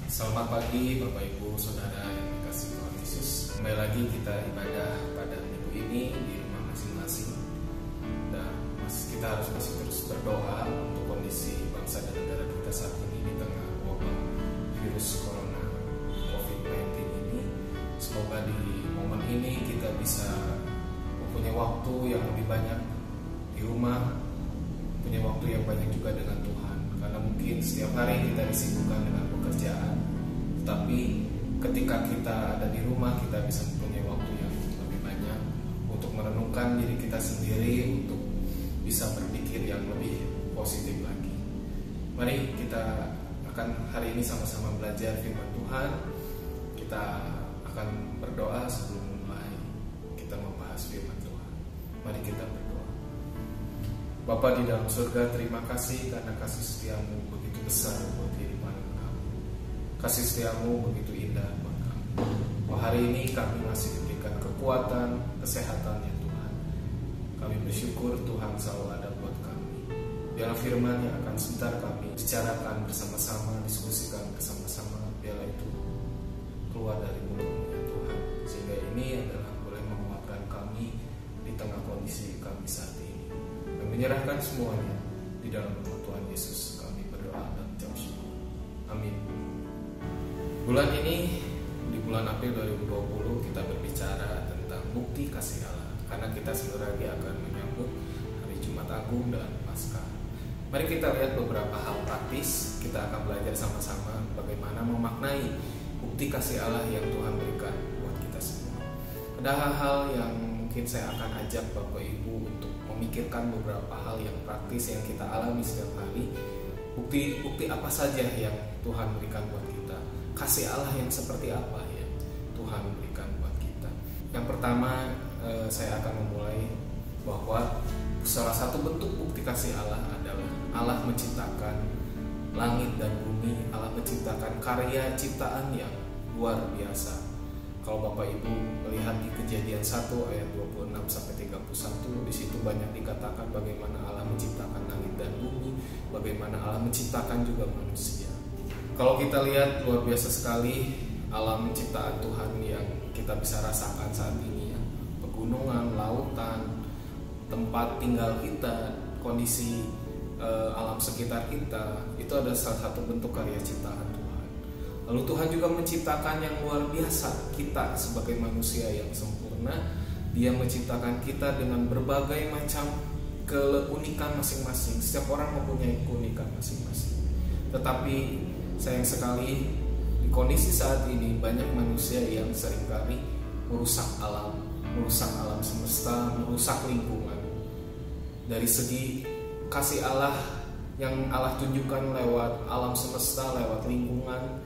Selamat pagi Bapak Ibu Saudara yang dikasihi Tuhan Yesus. Kembali lagi kita ibadah pada minggu ini di rumah masing-masing. Dan kita harus masih terus berdoa untuk kondisi bangsa dan negara kita saat ini di tengah wabah virus corona COVID-19 ini. Semoga di momen ini kita bisa mempunyai waktu yang lebih banyak di rumah, punya waktu yang banyak juga dengan Tuhan. Karena mungkin setiap hari kita disibukkan dengan pekerjaan, tetapi ketika kita ada di rumah kita bisa mempunyai waktu yang lebih banyak untuk merenungkan diri kita sendiri, untuk bisa berpikir yang lebih positif lagi. Mari kita akan hari ini sama-sama belajar firman Tuhan. Kita akan berdoa sebelum mulai kita membahas firman Tuhan. Mari kita berdoa. Bapa di dalam surga, terima kasih karena kasih setiamu begitu besar buat kehidupan kami. Kasih setiamu begitu indah buat kami. Hari ini kami masih diberikan kekuatan, kesehatan ya Tuhan. Kami bersyukur Tuhan selalu ada buat kami. Biarlah firman yang akan sebentar kami bicarakan bersama-sama, diskusikan bersama-sama, biarlah itu keluar dari mulut-Mu ya Tuhan. Sehingga ini adalah boleh menguatkan kami di tengah kondisi kami saat ini. Menyerahkan semuanya di dalam nama Tuhan Yesus kami berdoa dan ucap syukur. Amin. Bulan ini, di bulan April 2020, kita berbicara tentang bukti kasih Allah. Karena kita sebentar lagi akan menyambut hari Jumat Agung dan Paskah. Mari kita lihat beberapa hal praktis. Kita akan belajar sama-sama bagaimana memaknai bukti kasih Allah yang Tuhan berikan buat kita semua. Ada hal-hal yang mungkin saya akan ajak Bapak Ibu untuk memikirkan beberapa hal yang praktis yang kita alami setiap hari. Bukti apa saja yang Tuhan berikan buat kita, kasih Allah yang seperti apa yang Tuhan berikan buat kita. Yang pertama, saya akan memulai bahwa salah satu bentuk bukti kasih Allah adalah Allah menciptakan langit dan bumi. Allah menciptakan karya ciptaan yang luar biasa. Kalau Bapak Ibu melihat di Kejadian 1 ayat 26 sampai 31, di situ banyak dikatakan bagaimana Allah menciptakan langit dan bumi, bagaimana Allah menciptakan juga manusia. Kalau kita lihat luar biasa sekali alam ciptaan Tuhan yang kita bisa rasakan saat ini ya. Pegunungan, lautan, tempat tinggal kita, kondisi alam sekitar kita, itu adalah salah satu bentuk karya ciptaan Tuhan. Lalu Tuhan juga menciptakan yang luar biasa, kita sebagai manusia yang sempurna. Dia menciptakan kita dengan berbagai macam keunikan masing-masing. Setiap orang mempunyai keunikan masing-masing. Tetapi sayang sekali di kondisi saat ini banyak manusia yang seringkali merusak alam semesta, merusak lingkungan. Dari segi kasih Allah yang Allah tunjukkan lewat alam semesta, lewat lingkungan,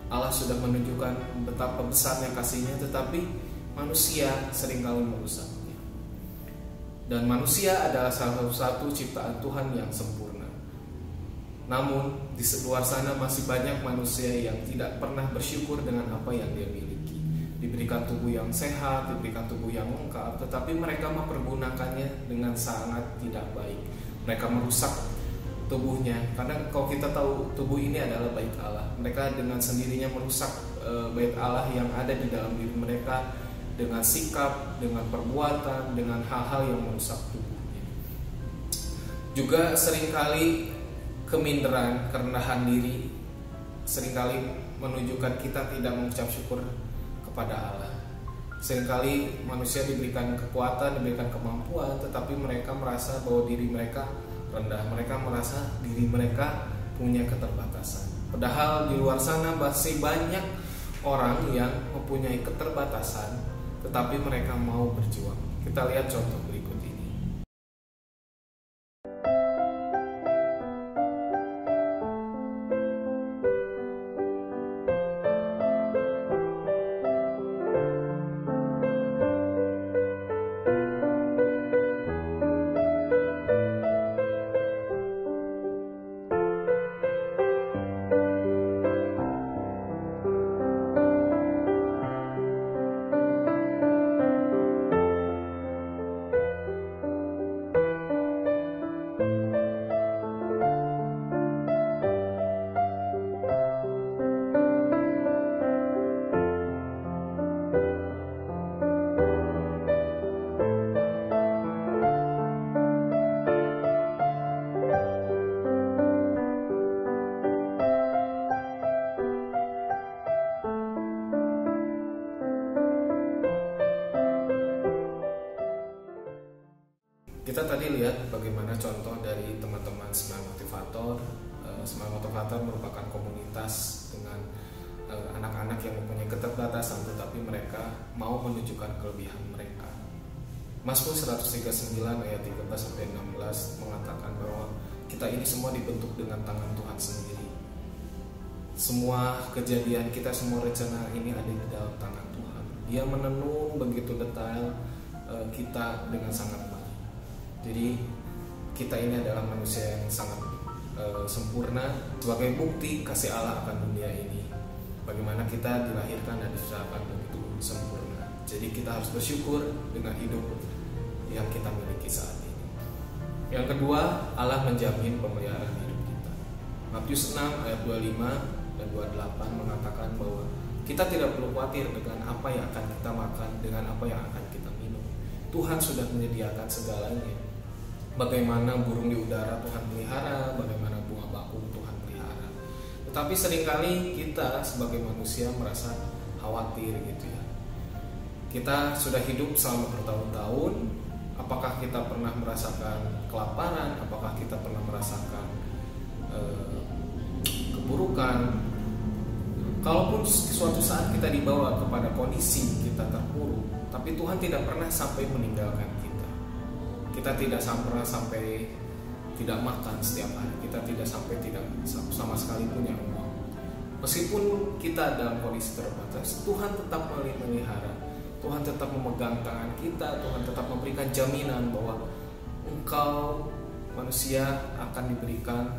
Allah sudah menunjukkan betapa besarnya kasih-Nya, tetapi manusia seringkali merusaknya. Dan manusia adalah salah satu ciptaan Tuhan yang sempurna. Namun di luar sana masih banyak manusia yang tidak pernah bersyukur dengan apa yang dia miliki. Diberikan tubuh yang sehat, diberikan tubuh yang lengkap, tetapi mereka mempergunakannya dengan sangat tidak baik. Mereka merusak tubuhnya, karena kalau kita tahu tubuh ini adalah bait Allah, mereka dengan sendirinya merusak bait Allah yang ada di dalam diri mereka dengan sikap, dengan perbuatan, dengan hal-hal yang merusak tubuhnya. Juga seringkali keminderan, kerendahan diri seringkali menunjukkan kita tidak mengucap syukur kepada Allah. Seringkali manusia diberikan kekuatan, diberikan kemampuan, tetapi mereka merasa bahwa diri mereka rendah, mereka merasa diri mereka punya keterbatasan. Padahal di luar sana masih banyak orang yang mempunyai keterbatasan, tetapi mereka mau berjuang. Kita lihat contoh berikut ini. Kita tadi lihat bagaimana contoh dari teman-teman Smile Motivator. Smile Motivator merupakan komunitas dengan anak-anak yang mempunyai keterbatasan, tetapi mereka mau menunjukkan kelebihan mereka. Mazmur 139 ayat 13-16 mengatakan bahwa kita ini semua dibentuk dengan tangan Tuhan sendiri. Semua kejadian kita, semua rencana ini ada di dalam tangan Tuhan. Dia menenun begitu detail kita dengan sangat baik. Jadi kita ini adalah manusia yang sangat sempurna sebagai bukti kasih Allah akan dunia ini. Bagaimana kita dilahirkan dan diciptakan begitu sempurna. Jadi kita harus bersyukur dengan hidup yang kita miliki saat ini. Yang kedua, Allah menjamin pemeliharaan hidup kita. Matius 6 ayat 25 dan 28 mengatakan bahwa kita tidak perlu khawatir dengan apa yang akan kita makan, dengan apa yang akan kita minum. Tuhan sudah menyediakan segalanya. Bagaimana burung di udara Tuhan pelihara, bagaimana bunga bakung Tuhan pelihara. Tetapi seringkali kita sebagai manusia merasa khawatir gitu ya. Kita sudah hidup selama bertahun-tahun, apakah kita pernah merasakan kelaparan, apakah kita pernah merasakan keburukan. Kalaupun suatu saat kita dibawa kepada kondisi kita terpuruk, tapi Tuhan tidak pernah sampai meninggalkan kita. Kita tidak pernah sampai tidak makan setiap hari. Kita tidak sampai tidak sama sekali punya uang. Meskipun kita dalam kondisi terbatas, Tuhan tetap memelihara. Tuhan tetap memegang tangan kita. Tuhan tetap memberikan jaminan bahwa engkau manusia akan diberikan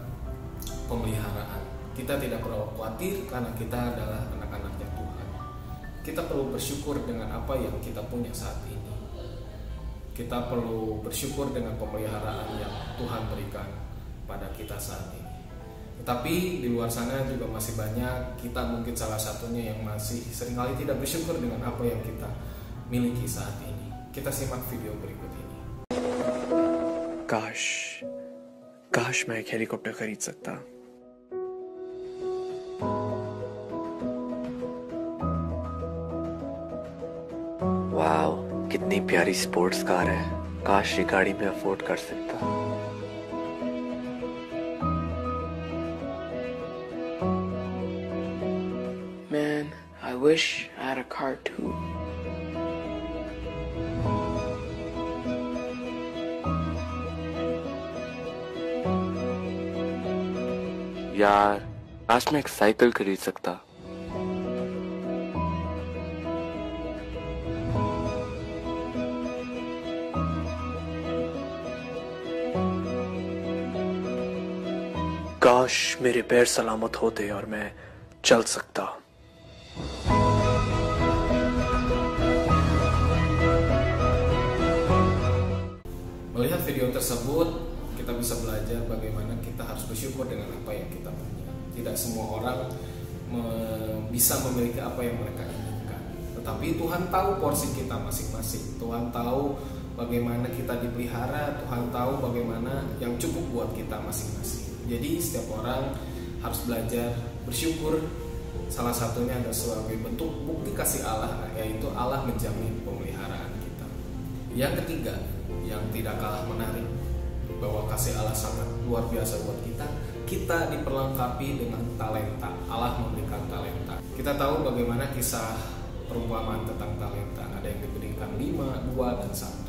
pemeliharaan. Kita tidak perlu khawatir karena kita adalah anak-anaknya Tuhan. Kita perlu bersyukur dengan apa yang kita punya saat ini. Kita perlu bersyukur dengan pemeliharaan yang Tuhan berikan pada kita saat ini. Tetapi di luar sana juga masih banyak, kita mungkin salah satunya yang masih seringkali tidak bersyukur dengan apa yang kita miliki saat ini. Kita simak video berikut ini. काश मैं एक हेलीकॉप्टर खरीद सकता। वाओ, कितनी प्यारी sports car है। काश ये गाड़ी में अफोर्ड कर सकता। Man, I wish I had a car too. यार, आज मैं एक साइकिल खरीद सकता। काश मेरे पैर सलामत होते और मैं चल सकता। Melihat video tersebut, kita bisa belajar bagaimana kita harus bersyukur dengan apa yang kita punya. Tidak semua orang bisa memiliki apa yang mereka inginkan. Tetapi Tuhan tahu porsi kita masing-masing. Tuhan tahu bagaimana kita dipelihara. Tuhan tahu bagaimana yang cukup buat kita masing-masing. Jadi setiap orang harus belajar bersyukur. Salah satunya adalah sebagai bentuk bukti kasih Allah, yaitu Allah menjamin pemeliharaan kita. Yang ketiga, yang tidak kalah menarik, bahwa kasih Allah sangat luar biasa buat kita. Kita diperlengkapi dengan talenta. Allah memberikan talenta. Kita tahu bagaimana kisah perumpamaan tentang talenta. Ada yang diberikan 5, 2, dan 1.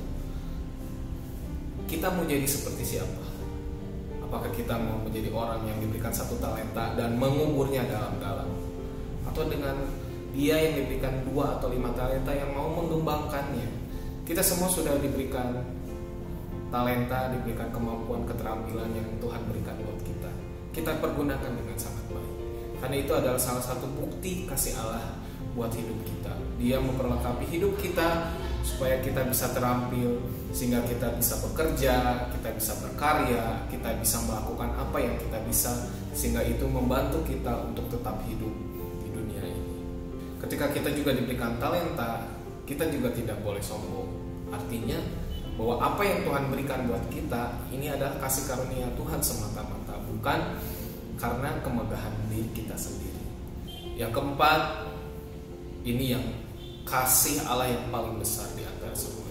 Kita mau jadi seperti siapa? Apakah kita mau menjadi orang yang diberikan 1 talenta dan menguburnya dalam-dalam? Atau dengan dia yang diberikan 2 atau 5 talenta yang mau mengembangkannya? Kita semua sudah diberikan talenta, diberikan kemampuan, keterampilan yang Tuhan berikan buat kita. Kita pergunakan dengan sangat baik. Karena itu adalah salah satu bukti kasih Allah buat hidup kita. Dia memperlengkapi hidup kita supaya kita bisa terampil, sehingga kita bisa bekerja, kita bisa berkarya, kita bisa melakukan apa yang kita bisa, sehingga itu membantu kita untuk tetap hidup di dunia ini. Ketika kita juga diberikan talenta, kita juga tidak boleh sombong. Artinya bahwa apa yang Tuhan berikan buat kita ini adalah kasih karunia Tuhan semata-mata, bukan karena kemegahan diri kita sendiri. Yang keempat, ini yang kasih Allah yang paling besar di antara semuanya.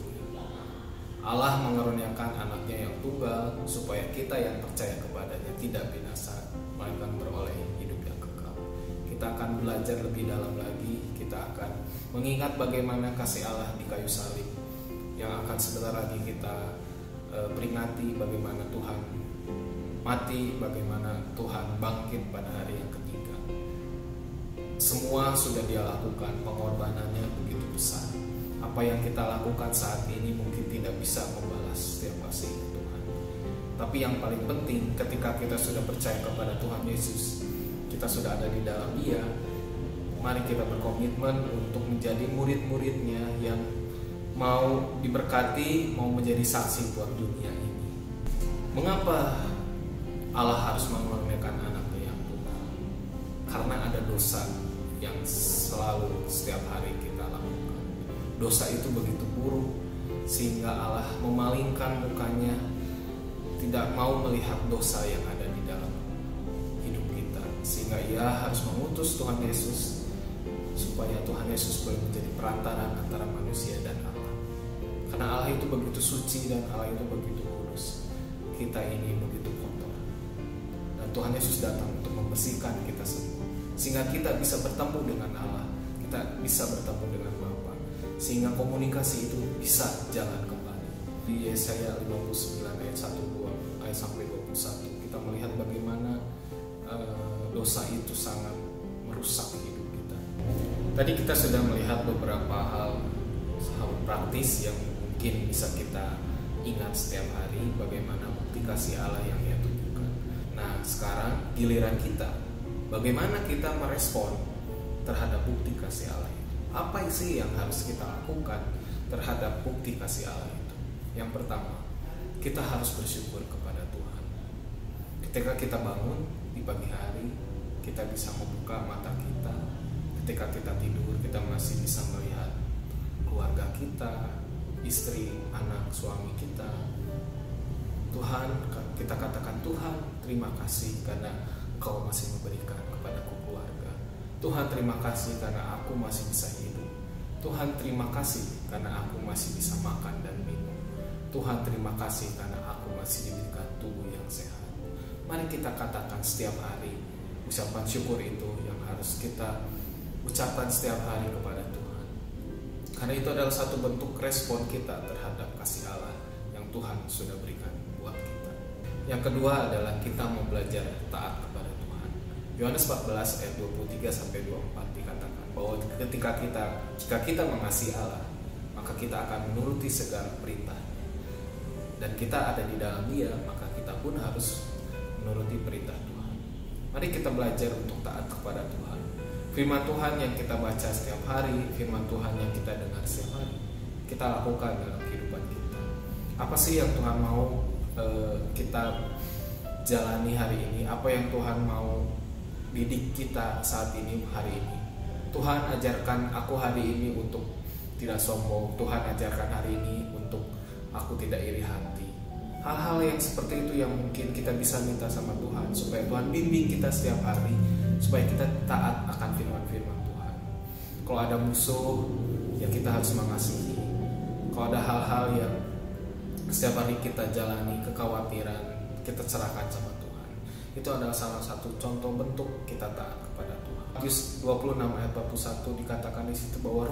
Allah mengaruniakan anaknya yang tunggal supaya kita yang percaya kepadanya tidak binasa, melainkan beroleh hidup yang kekal. Kita akan belajar lebih dalam lagi, kita akan mengingat bagaimana kasih Allah di kayu salib, yang akan sebentar lagi kita peringati bagaimana Tuhan mati, bagaimana Tuhan bangkit pada hari yang ketiga. Semua sudah Dia lakukan, pengorbanannya begitu besar. Apa yang kita lakukan saat ini mungkin tidak bisa membalas setiap kasih Tuhan. Tapi yang paling penting, ketika kita sudah percaya kepada Tuhan Yesus, kita sudah ada di dalam Dia, mari kita berkomitmen untuk menjadi murid-muridnya yang mau diberkati, mau menjadi saksi buat dunia ini. Mengapa Allah harus mengaruniakan anaknya yang tunggal? Karena ada dosa yang selalu setiap hari kita lakukan. Dosa itu begitu buruk sehingga Allah memalingkan mukanya, tidak mau melihat dosa yang ada di dalam hidup kita, sehingga Ia harus mengutus Tuhan Yesus supaya Tuhan Yesus boleh menjadi perantara antara manusia dan Allah. Karena Allah itu begitu suci dan Allah itu begitu kudus, kita ini begitu kotor, dan Tuhan Yesus datang untuk membersihkan kita semua, sehingga kita bisa bertemu dengan Allah, kita bisa bertemu dengan Bapa, sehingga komunikasi itu bisa jalan kembali. Di Yesaya 59 ayat 1 ayat sampai 21 kita melihat bagaimana dosa itu sangat merusak hidup kita. Tadi kita sudah melihat beberapa hal praktis yang mungkin bisa kita ingat setiap hari, bagaimana bukti kasih Allah yang Ia tunjukkan. Nah, sekarang giliran kita, bagaimana kita merespon terhadap bukti kasih Allah itu? Apa sih yang harus kita lakukan terhadap bukti kasih Allah itu? Yang pertama, kita harus bersyukur kepada Tuhan. Ketika kita bangun di pagi hari, kita bisa membuka mata kita. Ketika kita tidur, kita masih bisa melihat keluarga kita, istri, anak, suami kita. Tuhan, kita katakan, Tuhan, terima kasih karena Engkau masih memberikan kepadaku keluarga. Tuhan, terima kasih karena aku masih bisa hidup. Tuhan, terima kasih karena aku masih bisa makan dan minum. Tuhan, terima kasih karena aku masih diberikan tubuh yang sehat. Mari kita katakan setiap hari ucapan syukur itu yang harus kita ucapkan setiap hari kepada Tuhan. Karena itu adalah satu bentuk respon kita terhadap kasih Allah yang Tuhan sudah berikan buat kita. Yang kedua adalah kita mau belajar taat kepada Tuhan. Yohanes 14 ayat 23 sampai 24 dikatakan bahwa jika kita mengasihi Allah, maka kita akan menuruti segala perintah. Dan kita ada di dalam Dia, maka kita pun harus menuruti perintah Tuhan. Mari kita belajar untuk taat kepada Tuhan. Firman Tuhan yang kita baca setiap hari, firman Tuhan yang kita dengar setiap hari, kita lakukan dalam kehidupan kita. Apa sih yang Tuhan mau kita jalani hari ini? Apa yang Tuhan mau didik kita saat ini, hari ini? Tuhan ajarkan aku hari ini untuk tidak sombong. Tuhan ajarkan hari ini untuk aku tidak iri hati. Hal-hal yang seperti itu yang mungkin kita bisa minta sama Tuhan, supaya Tuhan bimbing kita setiap hari, supaya kita taat akan firman-firman Tuhan. Kalau ada musuh, ya kita harus mengasihi. Kalau ada hal-hal yang setiap hari kita jalani, kekhawatiran, kita serahkan sama Tuhan. Itu adalah salah satu contoh bentuk kita taat kepada Tuhan. Matius 26 ayat 41 dikatakan di situ bahwa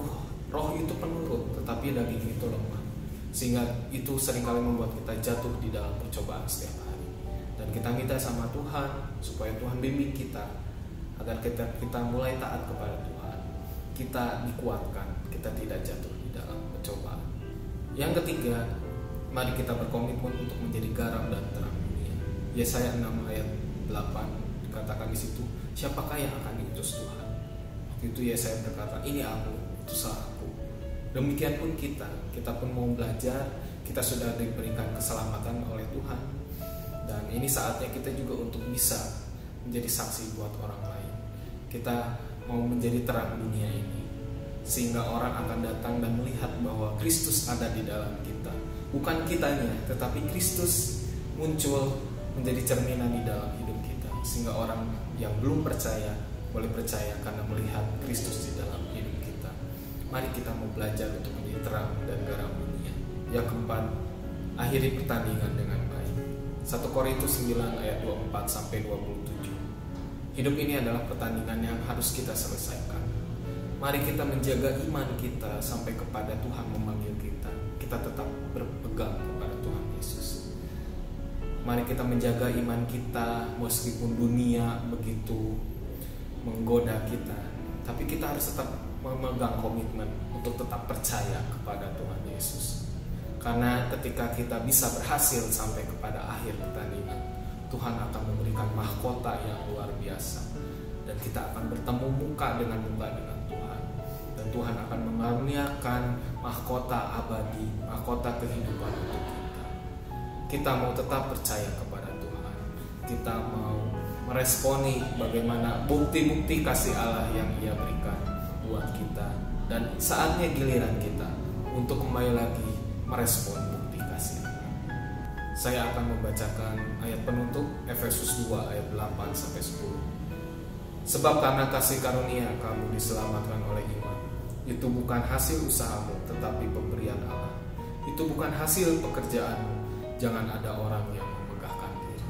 roh itu penurut, tetapi daging itu lemah. Sehingga itu seringkali membuat kita jatuh di dalam percobaan setiap hari. Dan kita minta sama Tuhan supaya Tuhan bimbing kita agar kita mulai taat kepada Tuhan. Kita dikuatkan, kita tidak jatuh di dalam percobaan. Yang ketiga, mari kita berkomitmen untuk menjadi garam dan terang dunia. Yesaya 6 ayat 8 dikatakan di situ, siapakah yang akan diutus Tuhan? Waktu itu Yesaya berkata, ini aku, utuslah aku. Demikian pun kita pun mau belajar, kita sudah diberikan keselamatan oleh Tuhan. Dan ini saatnya kita juga untuk bisa menjadi saksi buat orang lain. Kita mau menjadi terang dunia ini, sehingga orang akan datang dan melihat bahwa Kristus ada di dalam kita. Bukan kitanya, tetapi Kristus muncul menjadi cerminan di dalam hidup kita, sehingga orang yang belum percaya boleh percaya karena melihat Kristus di dalam hidup kita. Mari kita mau belajar untuk menjadi terang dan garam dunia. Yang keempat, akhiri pertandingan dengan baik. 1 Korintus 9 ayat 24 sampai 27. Hidup ini adalah pertandingan yang harus kita selesaikan. Mari kita menjaga iman kita sampai kepada Tuhan memanggil kita. Kita tetap berpegang kepada Tuhan Yesus. Mari kita menjaga iman kita meskipun dunia begitu menggoda kita. Tapi kita harus tetap memegang komitmen untuk tetap percaya kepada Tuhan Yesus. Karena ketika kita bisa berhasil sampai kepada akhir pertandingan, Tuhan akan memberikan mahkota yang luar biasa. Dan kita akan bertemu muka dengan Tuhan. Dan Tuhan akan mengaruniakan mahkota abadi, mahkota kehidupan untuk kita. Kita mau tetap percaya kepada Tuhan. Kita mau meresponi bagaimana bukti-bukti kasih Allah yang Ia berikan buat kita. Dan saatnya giliran kita untuk kembali lagi merespon bukti kasih Allah. Saya akan membacakan ayat penutup Efesus 2 ayat 8 sampai 10. Sebab karena kasih karunia kamu diselamatkan oleh iman. Itu bukan hasil usahamu, tetapi pemberian Allah. Itu bukan hasil pekerjaanmu. Jangan ada orang yang memegahkan diri.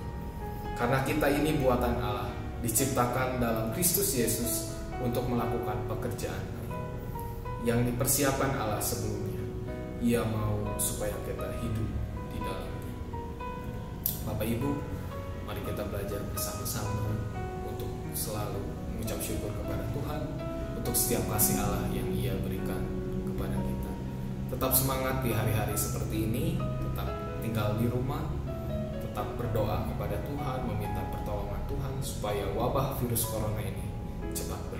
Karena kita ini buatan Allah, diciptakan dalam Kristus Yesus untuk melakukan pekerjaan yang dipersiapkan Allah sebelumnya. Ia mau supaya kita hidup di dalamnya. Bapak Ibu, mari kita belajar bersama-sama untuk selalu mengucap syukur kepada Tuhan untuk setiap kasih Allah yang Ia berikan kepada kita. Tetap semangat di hari-hari seperti ini, tetap tinggal di rumah, tetap berdoa kepada Tuhan, meminta pertolongan Tuhan supaya wabah virus corona ini cepat